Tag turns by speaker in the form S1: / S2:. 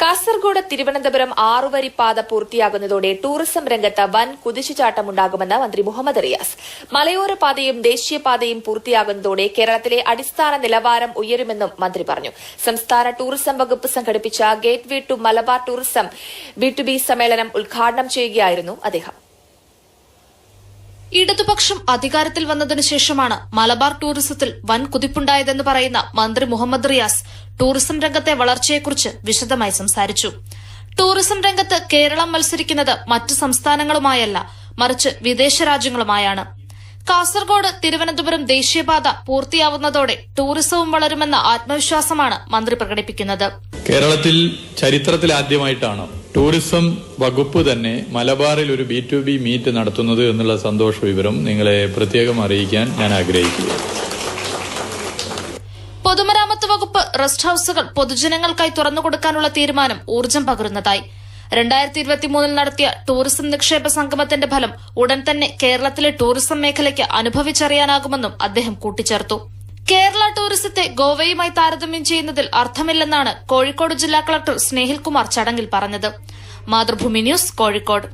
S1: കാസർഗോഡ് തിരുവനന്തപുരം 6-വരി പാത പൂർത്തിയാകുന്നതോടെ ടൂറിസം രംഗത്ത് വൻ കുതിച്ചുചാട്ടമുണ്ടാകുമെന്ന് മന്ത്രി മുഹമ്മദ് റിയാസ്. മലയോര പാതയും ദേശീയപാതയും പൂർത്തിയാകുന്നതോടെ കേരളത്തിലെ അടിസ്ഥാന നിലവാരം ഉയരുമെന്നും മന്ത്രി പറഞ്ഞു. സംസ്ഥാന ടൂറിസം വകുപ്പ് സംഘടിപ്പിച്ച gateway to Malabar tourism B2B സമ്മേളനം ഉദ്ഘാടനം ചെയ്യുകയായിരുന്നു അദ്ദേഹം.
S2: ഇടതുപക്ഷം അധികാരത്തിൽ വന്നതിനു ശേഷമാണ് മലബാർ ടൂറിസത്തിൽ വൻ കുതിപ്പുണ്ടായതെന്ന് പറയുന്ന മന്ത്രി മുഹമ്മദ് റിയാസ് ടൂറിസം രംഗത്തെ വളർച്ചയെക്കുറിച്ച് വിശദമായി സംസാരിച്ചു. ടൂറിസം രംഗത്ത് കേരളം മത്സരിക്കുന്നത് മറ്റ് സംസ്ഥാനങ്ങളുമായല്ല, മറിച്ച് വിദേശ രാജ്യങ്ങളുമായാണ്. കാസർഗോഡ് തിരുവനന്തപുരം ദേശീയപാത പൂർത്തിയാവുന്നതോടെ ടൂറിസവും വളരുമെന്ന ആത്മവിശ്വാസമാണ് മന്ത്രി പ്രകടിപ്പിക്കുന്നത്.
S3: കേരളത്തിൽ ചരിത്രത്തിൽ ആദ്യമായിട്ടാണ് ടൂറിസം വകുപ്പ് തന്നെ മലബാറിൽ ഒരു B2B മീറ്റ് നടത്തുന്നത് എന്നുള്ള സന്തോഷ വിവരം നിങ്ങളെ പ്രത്യേകം അറിയിക്കാൻ ഞാൻ ആഗ്രഹിക്കുന്നു.
S2: പൊതുമരാമത്ത് വകുപ്പ് റെസ്റ്റ് ഹൌസുകൾ പൊതുജനങ്ങൾക്കായി തുറന്നുകൊടുക്കാനുള്ള തീരുമാനം ഊർജ്ജം പകരുന്നതായി. 2023 നടത്തിയ ടൂറിസം നിക്ഷേപ സംഗമത്തിന്റെ ഫലം ഉടൻ തന്നെ കേരളത്തിലെ ടൂറിസം മേഖലയ്ക്ക് അനുഭവിച്ചറിയാനാകുമെന്നും അദ്ദേഹം കൂട്ടിച്ചേർത്തു. കേരള ടൂറിസത്തെ ഗോവയുമായി താരതമ്യം ചെയ്യുന്നതിൽ അർത്ഥമില്ലെന്നാണ് കോഴിക്കോട് ജില്ലാ കളക്ടർ സ്നേഹിൽ കുമാർ ചടങ്ങിൽ പറഞ്ഞത്. മാതൃഭൂമി ന്യൂസ്, കോഴിക്കോട്.